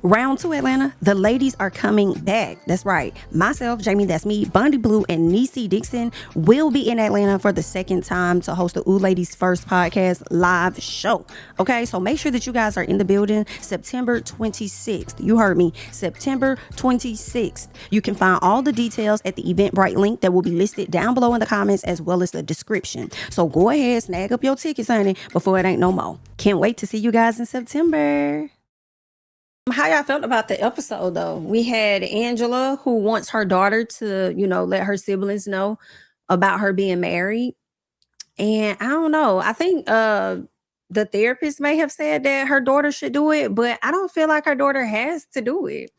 Round 2 Atlanta, the ladies are coming back. That's right. Myself, JamiThatsMe, Bondi Blue, and Niecy Dixon will be in Atlanta for the second time to host the Ooh Ladies First Podcast live show. Okay, so make sure that you guys are in the building September 26th. You heard me, September 26th. You can find all the details at the Eventbrite link that will be listed down below in the comments as well as the description. So go ahead, snag up your tickets, honey, before it ain't no more. Can't wait to see you guys in September. How y'all felt about the episode though? We had Angela who wants her daughter to, let her siblings know about her being married. And I don't know. I think the therapist may have said that her daughter should do it, but I don't feel like her daughter has to do it.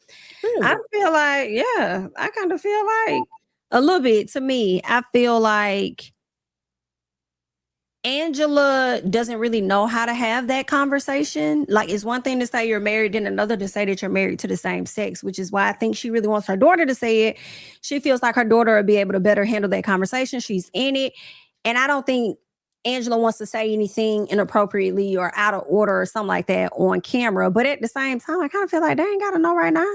Really? I feel like, I kind of feel like a little bit to me. I feel like Angela doesn't really know how to have that conversation. Like, it's one thing to say you're married, then another to say that you're married to the same sex, which is why I think she really wants her daughter to say it. She feels like her daughter will be able to better handle that conversation. She's in it. And I don't think Angela wants to say anything inappropriately or out of order or something like that on camera. But at the same time, I kind of feel like they ain't got to know right now.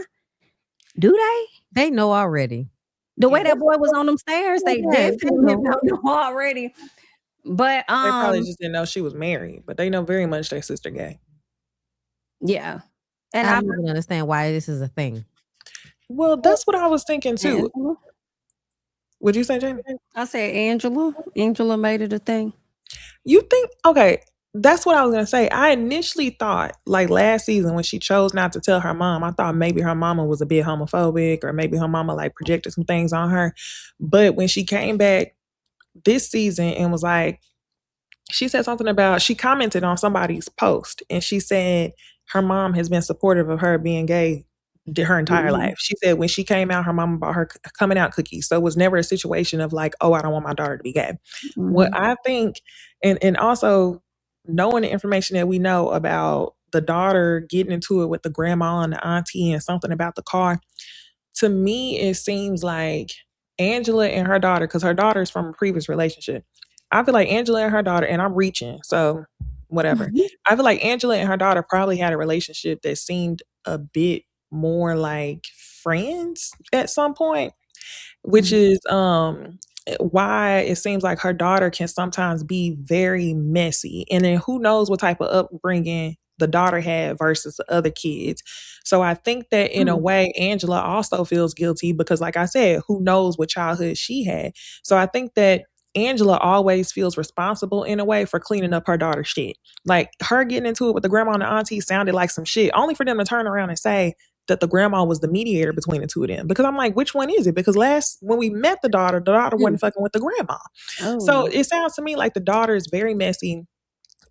Do they? They know already. The way that boy was on them stairs, they definitely know already. But they probably just didn't know she was married, but they know very much their sister gay. Yeah. And I don't even understand why this is a thing. Well, that's what I was thinking too. Angela? Would you say, Jamie? I said Angela. Angela made it a thing. You think, okay, that's what I was going to say. I initially thought, like last season when she chose not to tell her mom, I thought maybe her mama was a bit homophobic or maybe her mama like projected some things on her. But when she came back this season and was like, she said something about, she commented on somebody's post and she said her mom has been supportive of her being gay her entire life. She said when she came out, her mama bought her coming out cookies. So it was never a situation of like, oh, I don't want my daughter to be gay. What I think, and also knowing the information that we know about the daughter getting into it with the grandma and the auntie and something about the car, to me, it seems like Angela and her daughter, because her daughter is from a previous relationship. I feel like Angela and her daughter, and I'm reaching, so whatever. I feel like Angela and her daughter probably had a relationship that seemed a bit more like friends at some point, which is why it seems like her daughter can sometimes be very messy. And then who knows what type of upbringing the daughter had versus the other kids. So I think that in a way, Angela also feels guilty because, like I said, who knows what childhood she had. So I think that Angela always feels responsible in a way for cleaning up her daughter's shit. Like her getting into it with the grandma and the auntie sounded like some shit, only for them to turn around and say that the grandma was the mediator between the two of them. Because I'm like, which one is it? Because when we met the daughter wasn't fucking with the grandma. So it sounds to me like the daughter is very messy.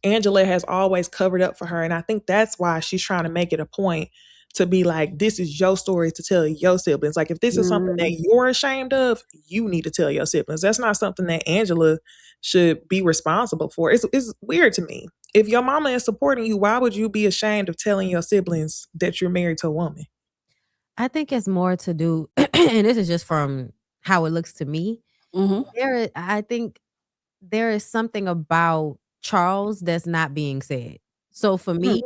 Angela has always covered up for her. And I think that's why she's trying to make it a point to be like, this is your story to tell your siblings. Like, if this is something that you're ashamed of, you need to tell your siblings. That's not something that Angela should be responsible for. It's weird to me. If your mama is supporting you, why would you be ashamed of telling your siblings that you're married to a woman? I think it's more to do, and this is just from how it looks to me. I think there is something about Charles that's not being said. So for me,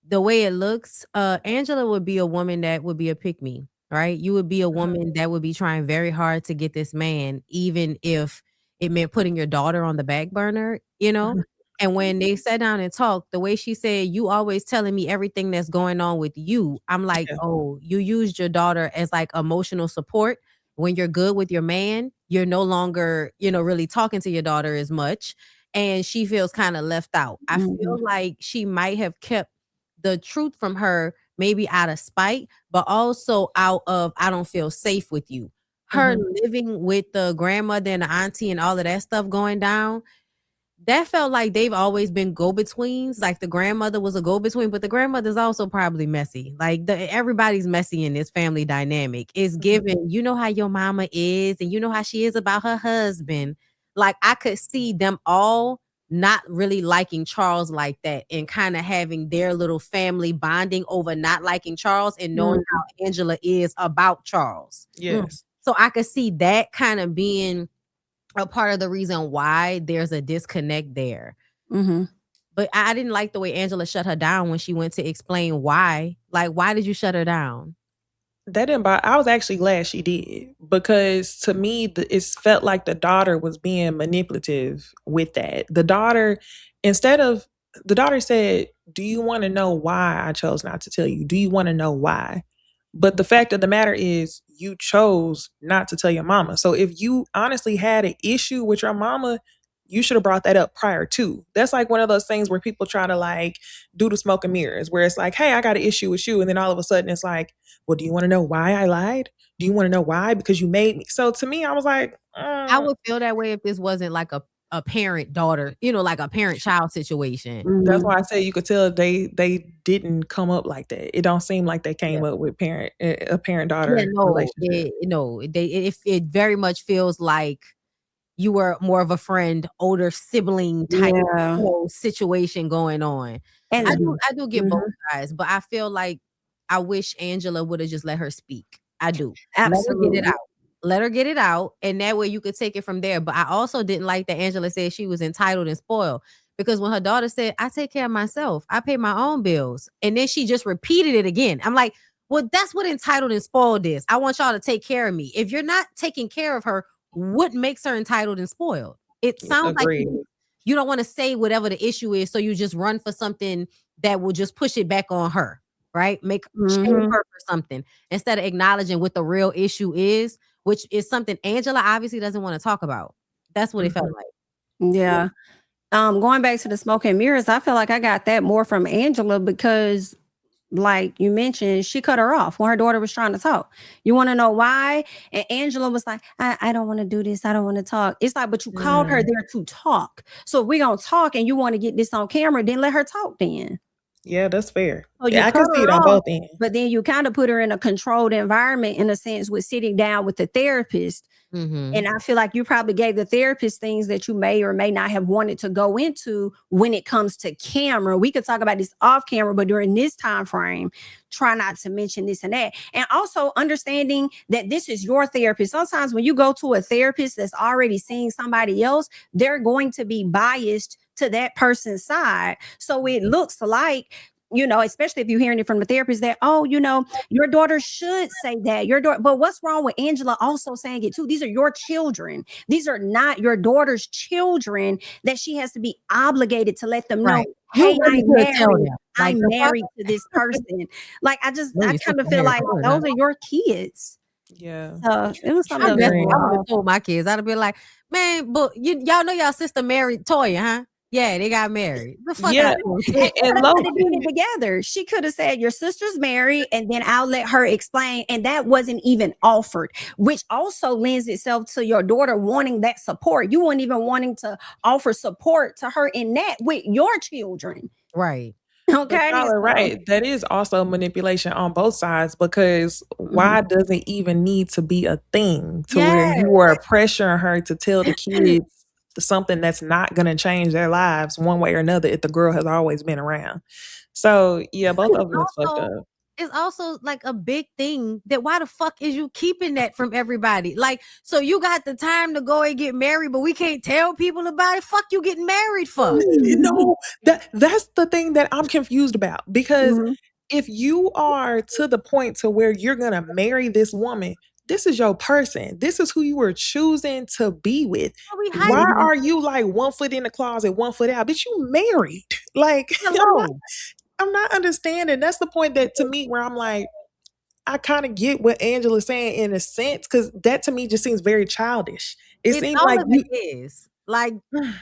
the way it looks, Angela would be a woman that would be a pick-me, right? You would be a woman that would be trying very hard to get this man, even if it meant putting your daughter on the back burner, And when they sat down and talked, the way she said, you always telling me everything that's going on with you. I'm like, oh, you used your daughter as like emotional support. When you're good with your man, you're no longer, really talking to your daughter as much. And she feels kind of left out. I feel like she might have kept the truth from her, maybe out of spite, but also out of, I don't feel safe with you. Her living with the grandmother and the auntie and all of that stuff going down, that felt like they've always been go-betweens. Like the grandmother was a go-between, but the grandmother's also probably messy. Like everybody's messy in this family dynamic. It's given, you know how your mama is and you know how she is about her husband. Like I could see them all not really liking Charles like that and kind of having their little family bonding over not liking Charles and knowing how Angela is about Charles. Yes. So I could see that kind of being a part of the reason why there's a disconnect there. But But I didn't like the way Angela shut her down when she went to explain why. Like, why did you shut her down? That didn't bother. I was actually glad she did, because to me, it felt like the daughter was being manipulative with that. The daughter said, "Do you want to know why I chose not to tell you? Do you want to know why?" But the fact of the matter is, you chose not to tell your mama. So if you honestly had an issue with your mama, you should have brought that up prior to. That's like one of those things where people try to like do the smoke and mirrors, where it's like, hey, I got an issue with you. And then all of a sudden it's like, well, do you want to know why I lied? Do you want to know why? Because you made me. So to me, I was like, I would feel that way if this wasn't like a parent daughter, like a parent child situation. That's why I say you could tell they didn't come up like that. It don't seem like they came up with a parent daughter relationship. It very much feels like you were more of a friend, older sibling type situation going on. And I do get both sides, but I feel like I wish Angela would have just let her speak. I do. Absolutely. Let her get it out. And that way you could take it from there. But I also didn't like that Angela said she was entitled and spoiled, because when her daughter said, I take care of myself, I pay my own bills. And then she just repeated it again. I'm like, well, that's what entitled and spoiled is. I want y'all to take care of me. If you're not taking care of her, what makes her entitled and spoiled? It sounds like you don't want to say whatever the issue is, so you just run for something that will just push it back on her, right? Make shame her for something instead of acknowledging what the real issue is, which is something Angela obviously doesn't want to talk about. That's what it felt like. Yeah. Going back to the smoke and mirrors, I feel like I got that more from Angela, because like you mentioned, she cut her off when her daughter was trying to talk. You want to know why? And Angela was like, I don't want to do this. I don't want to talk. It's like, but you called her there to talk. So if we're going to talk and you want to get this on camera, then let her talk then. Yeah, that's fair. So I can see it on both ends. But then you kind of put her in a controlled environment, in a sense, with sitting down with the therapist. And I feel like you probably gave the therapist things that you may or may not have wanted to go into when it comes to camera. We could talk about this off camera, but during this time frame, try not to mention this and that. And also understanding that this is your therapist. Sometimes when you go to a therapist that's already seeing somebody else, they're going to be biased to that person's side. So it looks like, especially if you're hearing it from the therapist, that, your daughter should say that. Your daughter, but what's wrong with Angela also saying it too? These are your children. These are not your daughter's children that she has to be obligated to let them know, hey, I'm married to this person. Like, I kind of feel like those are your kids. Yeah. It was something I would have told my kids. I'd have been like, man, but y'all know y'all sister married Toya, huh? Yeah, they got married. The fuck yeah, and Logan did it together. She could have said, your sister's married, and then I'll let her explain. And that wasn't even offered, which also lends itself to your daughter wanting that support. You weren't even wanting to offer support to her in that with your children. Right. Okay. Right. That is also manipulation on both sides, because why does it even need to be a thing to where you are pressuring her to tell the kids something that's not going to change their lives one way or another if the girl has always been around? So yeah, both of them is fucked up. It's also like a big thing that why the fuck is you keeping that from everybody? Like, so you got the time to go and get married, but we can't tell people about it. Fuck you getting married for? That's the thing that I'm confused about, because if you are to the point to where you're going to marry this woman, this is your person. This is who you were choosing to be with. Why are you like 1 foot in the closet, 1 foot out? Bitch, you married. Like, I'm not understanding. That's the point that to me where I'm like, I kind of get what Angela's saying in a sense, because that to me just seems very childish. It seems like it is. Like, I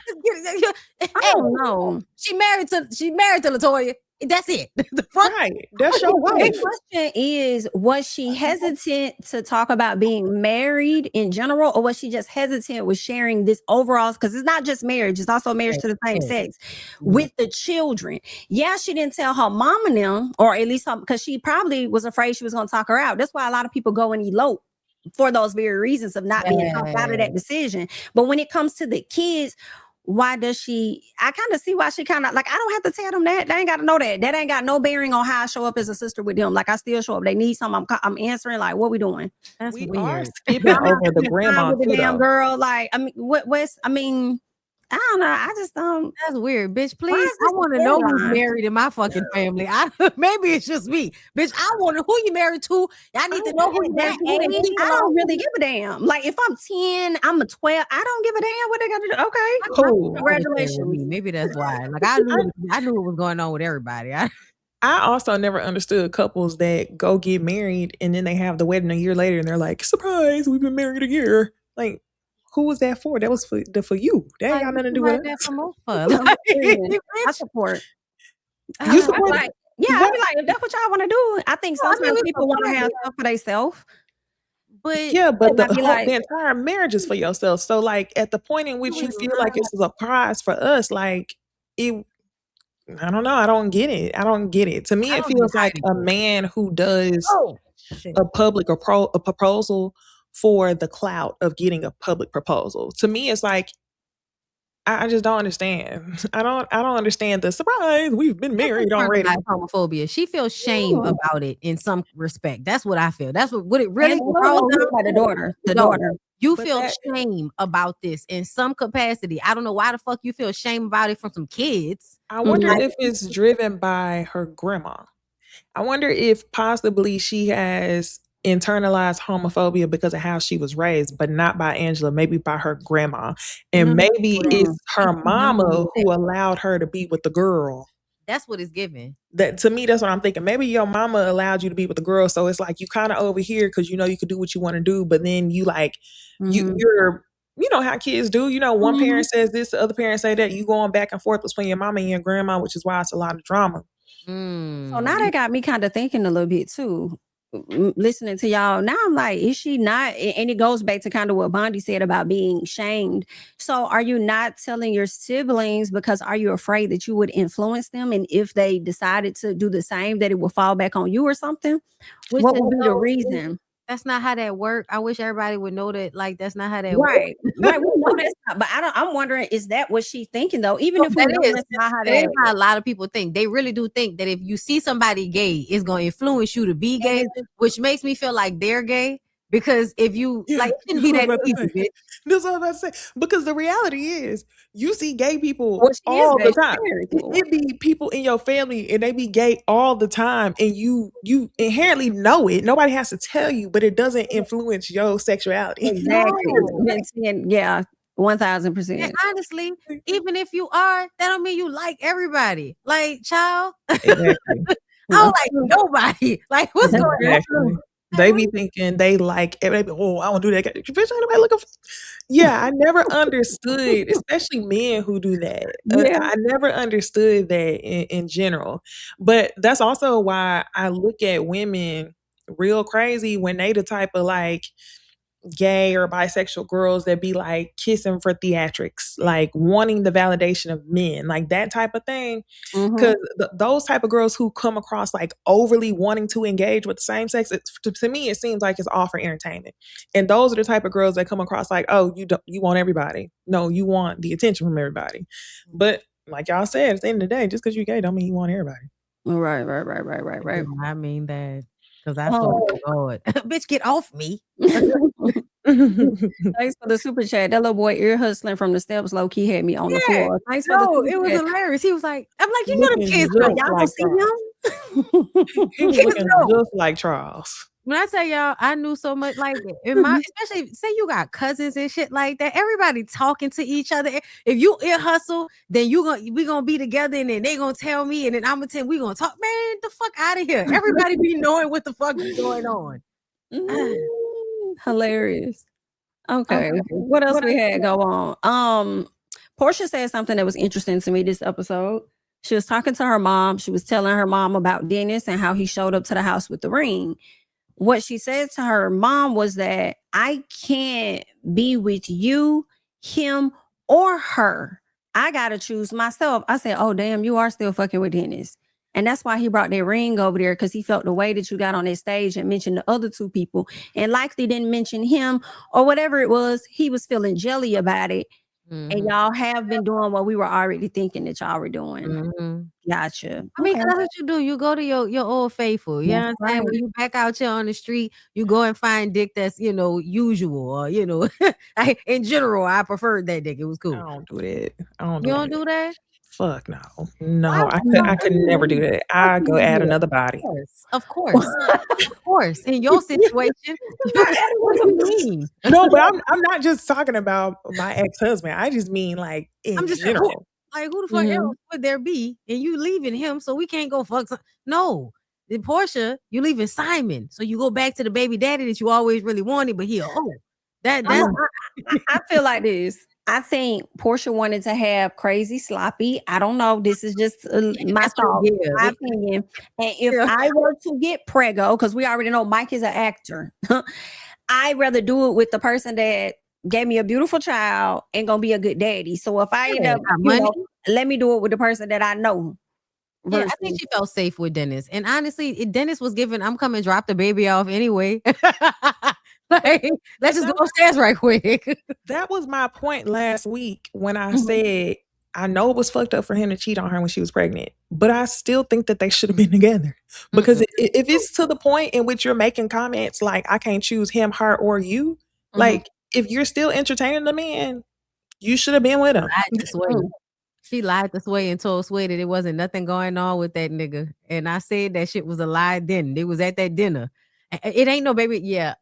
don't know. She married to LaToya. That's it. Right. That's your wife. The question is, was she hesitant to talk about being married in general, or was she just hesitant with sharing this overall? Because it's not just marriage, it's also marriage to the same sex with the children. Yeah, she didn't tell her mom and them, or at least because she probably was afraid she was going to talk her out. That's why a lot of people go and elope, for those very reasons of not being talked out of that decision. But when it comes to the kids, why does she? I kind of see why she kind of like, I don't have to tell them that. They ain't got to know that. That ain't got no bearing on how I show up as a sister with them. Like, I still show up. They need something. I'm answering. Like, what we doing? We are skipping over the grandma with the damn girl. Like, I mean, I don't know. I just don't. That's weird, bitch. Why Please, is this I want to a know who's headline? married in my fucking family. Maybe it's just me, bitch. I want to who you married to. I need to know who you married That to. Who them age, people I don't are. really give a damn. Like if I'm 10, I'm a 12. I don't give a damn what they got to do. Okay, Cool. congratulations. Maybe that's why. Like I knew what was going on with everybody. I also never understood couples that go get married and then they have the wedding a year later and they're like, surprise, we've been married a year. Like, who was that for? That was for you. That ain't got nothing to do with us. That for I support. You support I'd be like, if that's what y'all want to do. I think sometimes people want to have stuff for themselves. But but the entire marriage is for yourself. So like at the point in which you feel like this is a prize for us, like it, I don't know. I don't get it. To me, it feels like a man who does a public a proposal for the clout of getting a public proposal. To me, it's like I just don't understand. I don't understand the surprise. We've been married already. Homophobia. She feels shame about it in some respect. That's what I feel. That's what it really by the daughter. The daughter. You feel shame about this in some capacity. I don't know why the fuck you feel shame about it from some kids. I wonder if it's driven by her grandma. I wonder if possibly she has internalized homophobia because of how she was raised, but not by Angela, maybe by her grandma. And maybe it's her mama who allowed her to be with the girl. That's what it's giving. That to me, that's what I'm thinking. Maybe your mama allowed you to be with the girl, so it's like you kind of over here because you know you could do what you want to do, but then you like you're you know how kids do. You know, one parent says this, the other parent say that. You going back and forth between your mama and your grandma, which is why it's a lot of drama. So now that got me kind of thinking a little bit too. Listening to y'all now, I'm like, is she not? And it goes back to kind of what Bondi said about being shamed. So are you not telling your siblings because are you afraid that you would influence them, and if they decided to do the same, that it will fall back on you or something? What would be the reason? That's not how that works. I wish everybody would know that. Like that's not how that works. Right. We know that's not. But I'm wondering, is that what she's thinking though? Even if we know that's not how that is how a lot of people think. They really do think that if you see somebody gay, it's going to influence you to be gay, which makes me feel like they're gay. Because if you like, it shouldn't be that easy, bitch. That's what I'm about to say. Because the reality is, you see gay people all the time. It be people in your family, and they be gay all the time, and you inherently know it. Nobody has to tell you, but it doesn't influence your sexuality. Exactly. 1000%. And honestly, even if you are, that don't mean you like everybody. Like, child, exactly. I don't like nobody. Like, what's going on? They be thinking they like, I want to do that. Bitch, ain't nobody looking for. Yeah, I never understood, especially men who do that. I never understood that in general. But that's also why I look at women real crazy when they the type of like gay or bisexual girls that be like kissing for theatrics, like wanting the validation of men, like that type of thing. Because those type of girls who come across like overly wanting to engage with the same sex, to me, it seems like it's all for entertainment. And those are the type of girls that come across like, oh, you want everybody. No, you want the attention from everybody. But like y'all said, at the end of the day, just because you're gay don't mean you want everybody. Right. I mean that. Because I thought, Lord, bitch, get off me. Thanks for the super chat. That little boy ear hustling from the steps low key had me on the floor. Thanks for the super it was chat. hilarious. He was like, I'm like, you know the kids, y'all don't see him? He was looking just like Charles. When I tell y'all, I knew so much like especially say you got cousins and shit like that. Everybody talking to each other. If you ear hustle, then we gonna be together, and then they gonna tell me, and then I'm gonna tell we gonna talk. Man, the fuck out of here. Everybody be knowing what the fuck is going on. Hilarious. Okay. What else we had go on? Porsha said something that was interesting to me this episode. She was talking to her mom. She was telling her mom about Dennis and how he showed up to the house with the ring. What she said to her mom was that I can't be with you, him, or her. I got to choose myself. I said, oh, damn, you are still fucking with Dennis. And that's why he brought that ring over there, because he felt the way that you got on that stage and mentioned the other two people and likely didn't mention him or whatever it was. He was feeling jelly about it. And y'all have been doing what we were already thinking that y'all were doing. Gotcha. I mean, 'cause that's what you do. You go to your old faithful. You know what I'm saying? When you back out here on the street, you go and find dick that's, usual or, in general, I preferred that dick. It was cool. I don't do that. You don't do that? Fuck no. No, I could never do that. I go add another body. Of course. Of course. In your situation, what do you mean? No, but I'm not just talking about my ex-husband. I just mean like in general. Like, who the fuck else would there be? And you leaving him, so we can't go fuck no. In Porsha, you leaving Simon, so you go back to the baby daddy that you always really wanted, but he that's I feel like this. I think Porsha wanted to have Crazy Sloppy. I don't know. This is just my thought, my opinion. And if I were to get preggo, because we already know Mike is an actor, I'd rather do it with the person that gave me a beautiful child and gonna be a good daddy. So if I end up, let me do it with the person that I know. Yeah, I think she felt safe with Dennis. And honestly, Dennis was given, I'm coming, drop the baby off anyway. Like, let's just go upstairs right quick. That was my point last week when I said I know it was fucked up for him to cheat on her when she was pregnant, but I still think that they should have been together. Because if it's to the point in which you're making comments like I can't choose him, her, or you, like if you're still entertaining the man, you should have been with him. She lied to Sway and told Sway that it wasn't nothing going on with that nigga. And I said that shit was a lie then. It was at that dinner. It ain't no baby. Yeah,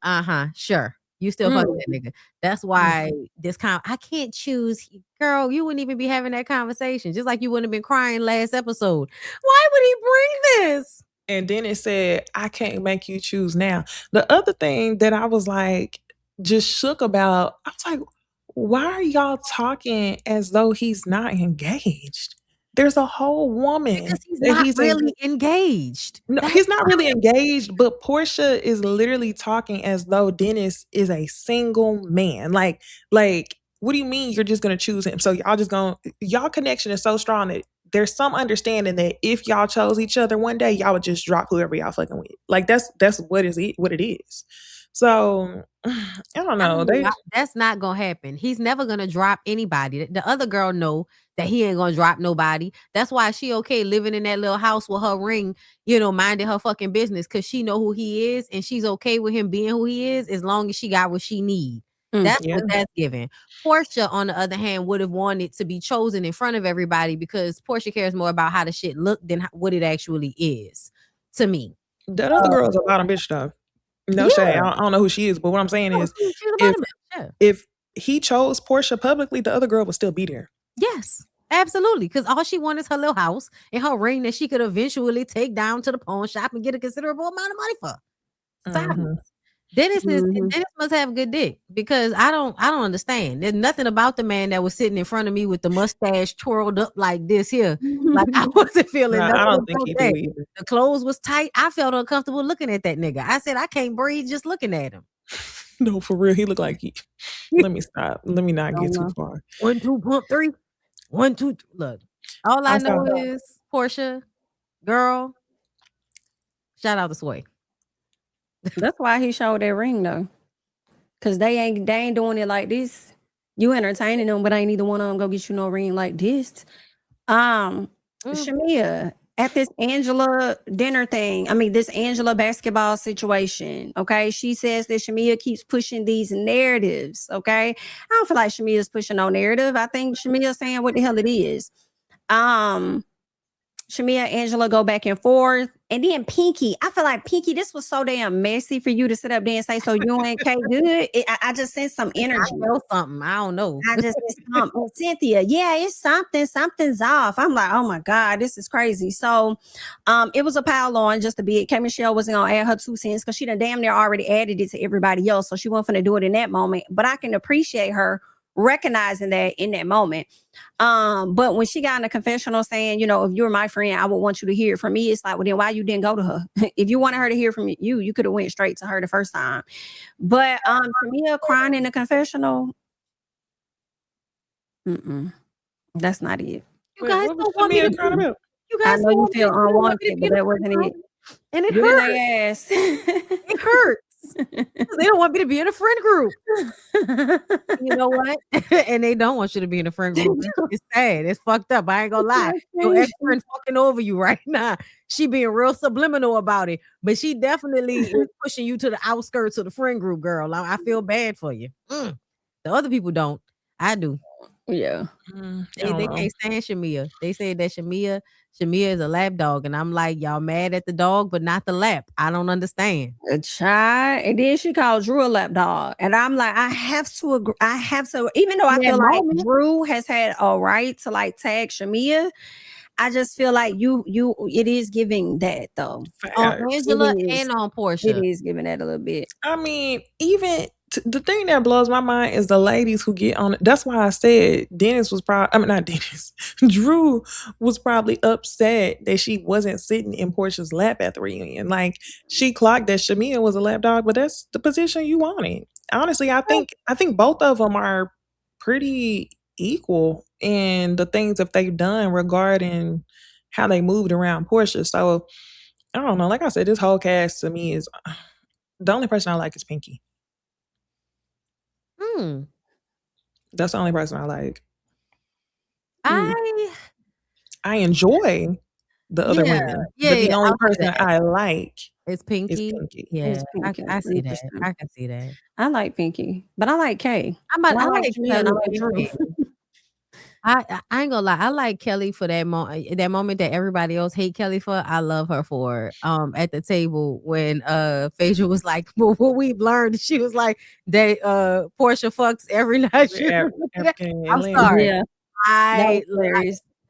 sure. You still fucking that nigga. That's why I can't choose. Girl, you wouldn't even be having that conversation. Just like you wouldn't have been crying last episode. Why would he bring this? And then it said, I can't make you choose now. The other thing that I was like, just shook about, I was like, why are y'all talking as though he's not engaged? There's a whole woman. Because he's not really engaged. No, he's not really engaged, but Porsha is literally talking as though Dennis is a single man. Like, what do you mean you're just gonna choose him? So y'all connection is so strong that there's some understanding that if y'all chose each other one day, y'all would just drop whoever y'all fucking with. Like that's what it is. So I don't know. That's not gonna happen. He's never gonna drop anybody. The other girl know that he ain't gonna drop nobody. That's why she okay living in that little house with her ring, minding her fucking business, because she know who he is and she's okay with him being who he is as long as she got what she need. That's what that's given. Porsha, on the other hand, would have wanted to be chosen in front of everybody because Porsha cares more about how the shit look than what it actually is. To me, that other girl's a bottom bitch though. No shade. I don't know who she is, but what I'm saying is, if he chose Porsha publicly, the other girl would still be there. Yes, absolutely. Because all she wants is her little house and her ring that she could eventually take down to the pawn shop and get a considerable amount of money for. Dennis must have good dick because I don't understand. There's nothing about the man that was sitting in front of me with the mustache twirled up like this here. Like I wasn't feeling nothing. I don't think he did either. The clothes was tight. I felt uncomfortable looking at that nigga. I said I can't breathe just looking at him. No, for real. He looked like let me stop. Let me not get too far. 1, 2, pump 3. 1, 2. Look, all I know is Porsha, girl. Shout out to Sway. That's why he showed that ring though, because they ain't doing it like this. You entertaining them, but ain't neither one of them go get you no ring like this. Shamea, at this Angela dinner thing, this Angela basketball situation, okay? She says that Shamea keeps pushing these narratives, okay? I don't feel like Shamea's pushing no narrative. I think Shamea's saying what the hell it is. Shamea, Angela go back and forth. And then Pinky, I feel like Pinky, this was so damn messy for you to sit up there and say, so you ain't good. I just sensed some energy. I know something. I don't know. I just sensed something. Cynthia, yeah, it's something's off. I'm like, oh my God, this is crazy. So it was a pile on just a bit. K. Michelle wasn't going to add her 2 cents because she done damn near already added it to everybody else. So she wasn't going to do it in that moment. But I can appreciate her recognizing that in that moment. But when she got in a confessional saying, if you were my friend, I would want you to hear it from me. It's like, well, then why you didn't go to her? If you wanted her to hear from you could have went straight to her the first time. But Shamea crying in the confessional, that's not it. You guys don't want me to cry about. You guys, I know you feel unwanted, but that wasn't it. And it hurts. Ass. It hurts. They don't want me to be in a friend group. You know what? And they don't want you to be in a friend group. It's sad. It's fucked up. I ain't gonna lie. Your ex-friend fucking over you right now. She being real subliminal about it, but she definitely is pushing you to the outskirts of the friend group, girl. I feel bad for you. The other people don't. I do. Yeah. They can't stand Shamea. They say that Shamea is a lap dog, and I'm like, y'all mad at the dog, but not the lap. I don't understand. A child, and then she called Drew a lap dog, and I'm like, I have to agree. I have to, even though I feel like Drew has had a right to like tag Shamea. I just feel like it is giving that though. On Angela and on Porsha. It is giving that a little bit. I mean, even the thing that blows my mind is the ladies who get on it. That's why I said Drew was probably upset that she wasn't sitting in Porsha's lap at the reunion. Like, she clocked that Shamea was a lap dog, but that's the position you wanted. Honestly, I think both of them are pretty equal in the things that they've done regarding how they moved around Porsha. So I don't know. Like I said, this whole cast to me is the only person I like is Pinky. That's the only person I like. I enjoy the other women. But the only person I like is Pinky. Yeah, it's Pinky. I see that. I can see that. I like Pinky, but I like Kay. I like Drew. I ain't gonna lie. I like Kelly for that moment that everybody else hate Kelly for. I love her for at the table when Phaedra was like, well, what we've learned, she was like, they Porsha fucks every night. I'm sorry. Yeah.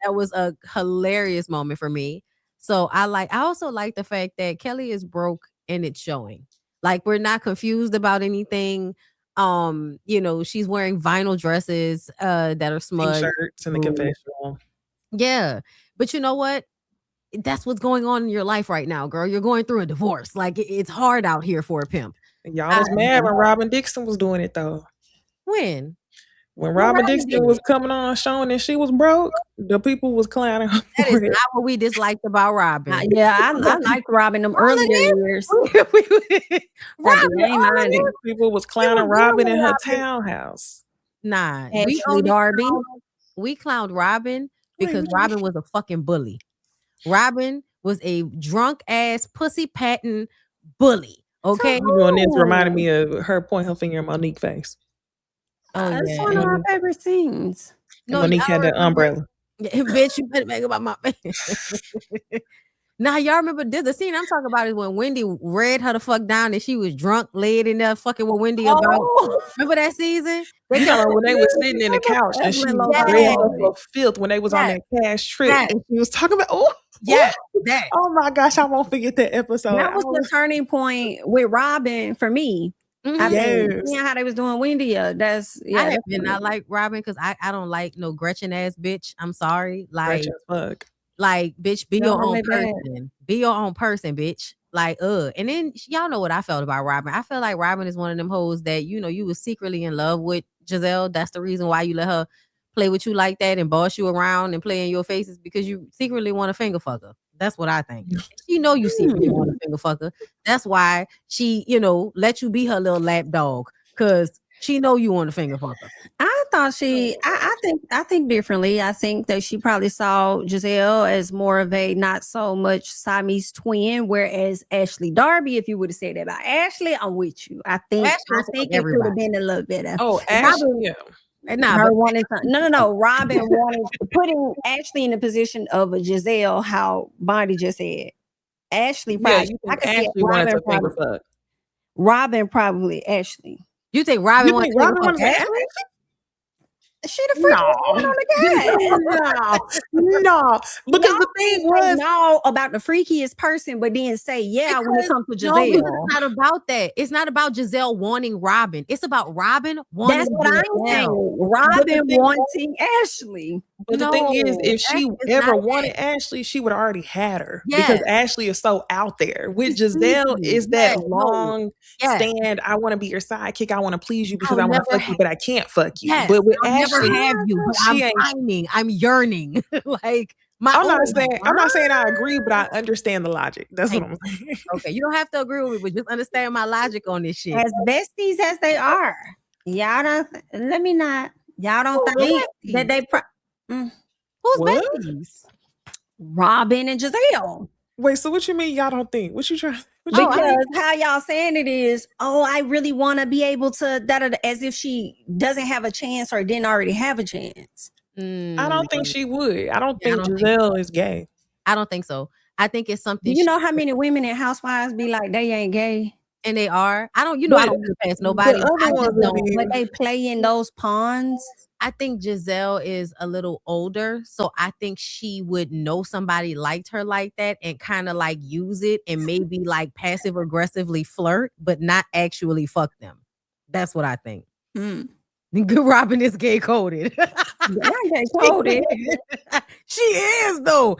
That was a hilarious moment for me. So I also like the fact that Kelly is broke and it's showing. Like, we're not confused about anything. She's wearing vinyl dresses that are smudged. T-shirts in the confessional. Yeah. But you know what? That's what's going on in your life right now, girl. You're going through a divorce. Like, it's hard out here for a pimp. Y'all was mad when Robin Dixon was doing it though. When Robin Dixon was coming on showing that she was broke, the people was clowning her. That is not what we disliked about Robin. I liked Robin them earlier years. People was clowning Robin in her townhouse. Nah, Darby. We clowned Robin because Robin was a fucking bully. Robin was a drunk ass pussy patting bully. Okay, this reminded me of her point her finger in Monique's face. That's one of our favorite scenes. Monique had that umbrella. Bitch, you better make about my face. Now, y'all remember the scene I'm talking about is when Wendy read her the fuck down and she was drunk, laid in there fucking with Wendy about. Remember that season? When they were sitting in the couch and she read her filth when they was on that cash trip and she was talking about that. Oh my gosh, I won't forget that episode. That was the turning point with Robin for me. I mean, how they was doing Wendy. I did not like Robin because I don't like no Gretchen ass bitch. I'm sorry. Like, bitch, be your own person. Be your own person, bitch. Like, and then y'all know what I felt about Robin. I feel like Robin is one of them hoes that, you was secretly in love with Giselle. That's the reason why you let her play with you like that and boss you around and play in your faces because you secretly want to finger fuck her. That's what I think. She know you secretly want to finger fuck her. That's why she, let you be her little lap dog because she know you want to finger fuck her. I thought I think differently. I think that she probably saw Giselle as more of a not so much Siamese twin, whereas Ashley Darby, if you would have said that about Ashley, I'm with you. I think it could have been a little better. Oh, Ashley. Robin wanted putting Ashley in the position of a Giselle, how Bonnie just said. Ashley probably. Ashley wanted to finger fuck. Robin probably Ashley. You think Robin wanted to Ashley? She the first one on the game. No. Because the thing was no about the freakiest person, but then say when it comes to Giselle. No, it's not about that. It's not about Giselle wanting Robin. It's about Robin wanting. That's what I'm saying. Robin wanting Ashley. But the thing is, if she ever wanted Ashley, she would have already had her because Ashley is so out there. With Giselle, is that long stand. I want to be your sidekick. I want to please you because I want to fuck you, but I can't fuck you. But with Ashley, have you, but I'm yearning. Like, I'm not saying I agree, but I understand the logic. That's what I'm saying. Okay, you don't have to agree with me, but just understand my logic on this shit. As besties as they are, y'all don't think that they who's besties? Robin and Giselle. Wait, so what you mean y'all don't think? What you trying? Because how y'all saying it is, I really want to be able to as if she doesn't have a chance or didn't already have a chance. I don't think she would. I don't think Giselle is gay. I don't think so. I think it's something. Do you know how many women in Housewives be like they ain't gay? And they are. I don't look past nobody. But they play in those pawns. I think Giselle is a little older, so I think she would know somebody liked her like that and kind of like use it and maybe like passive aggressively flirt, but not actually fuck them. That's what I think. Robin is gay coded. Gay coded. She is though.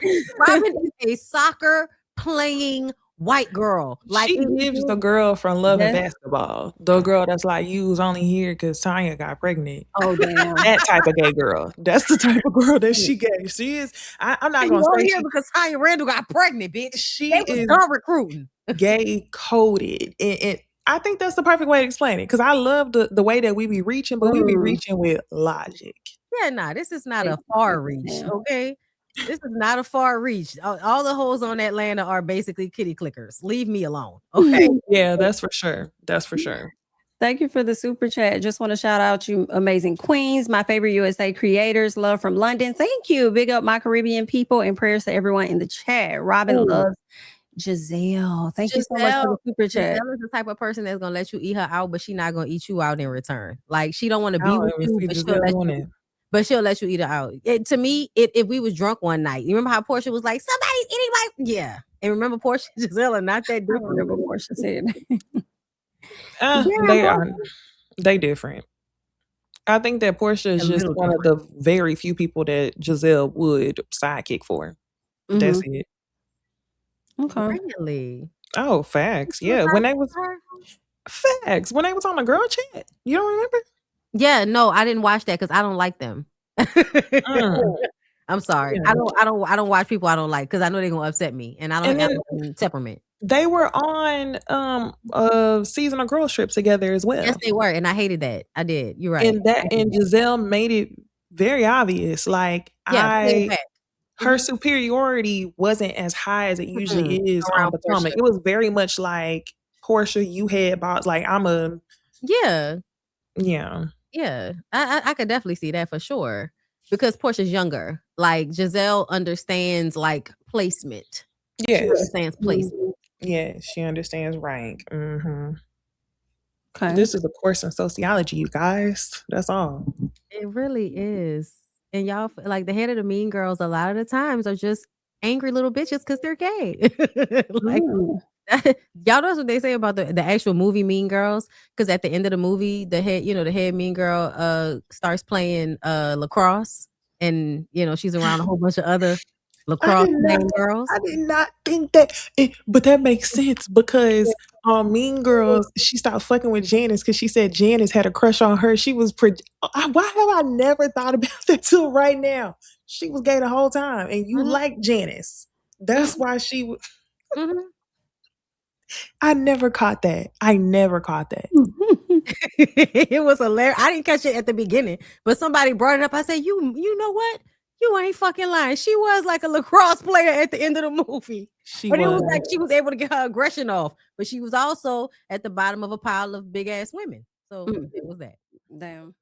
Robin is a soccer playing white girl. Like she gives the girl from Love and Basketball. The girl that's like, you was only here because Tanya got pregnant. Oh damn. That type of gay girl. That's the type of girl that she gay. She is. I'm not gonna say here because Tanya Randall got pregnant, bitch. She is recruiting. Gay coded. And I think that's the perfect way to explain it. Because I love the way that we be reaching, but we be reaching with logic. Yeah, this is not a far reach. Okay. This is not a far reach. All the hoes on Atlanta are basically kitty clickers. Leave me alone. Okay. Yeah, that's for sure. That's for sure. Thank you for the super chat. Just want to shout out you amazing queens, my favorite USA creators. Love from London. Thank you. Big up my Caribbean people and prayers to everyone in the chat. Robin loves Giselle. Thank you so much for the super chat. Giselle is the type of person that's gonna let you eat her out, but she's not gonna eat you out in return. Like she don't want to be with you, but she'll let you eat her out. To me, if we was drunk one night, you remember how Porsha was like, somebody's eating my and remember Porsha and Giselle are not that different. Remember Porsha said they different. I think that Porsha is just one of the very few people that Giselle would sidekick for. That's it. Okay. Really? Oh, facts. Yeah. When they was on the girl chat. You don't remember? Yeah, no, I didn't watch that because I don't like them. I'm sorry. Yeah. I don't watch people I don't like because I know they're gonna upset me and I don't have temperament. They were on a season of Girls Trip together as well. Yes, they were, and I hated that. I did. You're right. And Giselle made it very obvious. Like her superiority wasn't as high as it usually is on Potomac. It was very much like Porsha, you had boss. Like yeah. I could definitely see that for sure because Portia's younger. Like Giselle understands like placement. Yes, she understands placement. Yeah, she understands rank. Okay, this is a course in sociology, you guys. That's all. It really is. And y'all, like the head of the Mean Girls, a lot of the times are just angry little bitches because they're gay. Like. Y'all know what they say about the actual movie Mean Girls? Because at the end of the movie, the head Mean Girl starts playing lacrosse, and she's around a whole bunch of other lacrosse playing girls. I did not think that, but that makes sense because Mean Girls, she stopped fucking with Janice because she said Janice had a crush on her. She was why have I never thought about that till right now? She was gay the whole time, and you like Janice. That's why she was. I never caught that. It was hilarious. I didn't catch it at the beginning, but somebody brought it up. I said, you know what? You ain't fucking lying. She was like a lacrosse player at the end of the movie. It was like she was able to get her aggression off, but she was also at the bottom of a pile of big ass women. So it was that. Damn.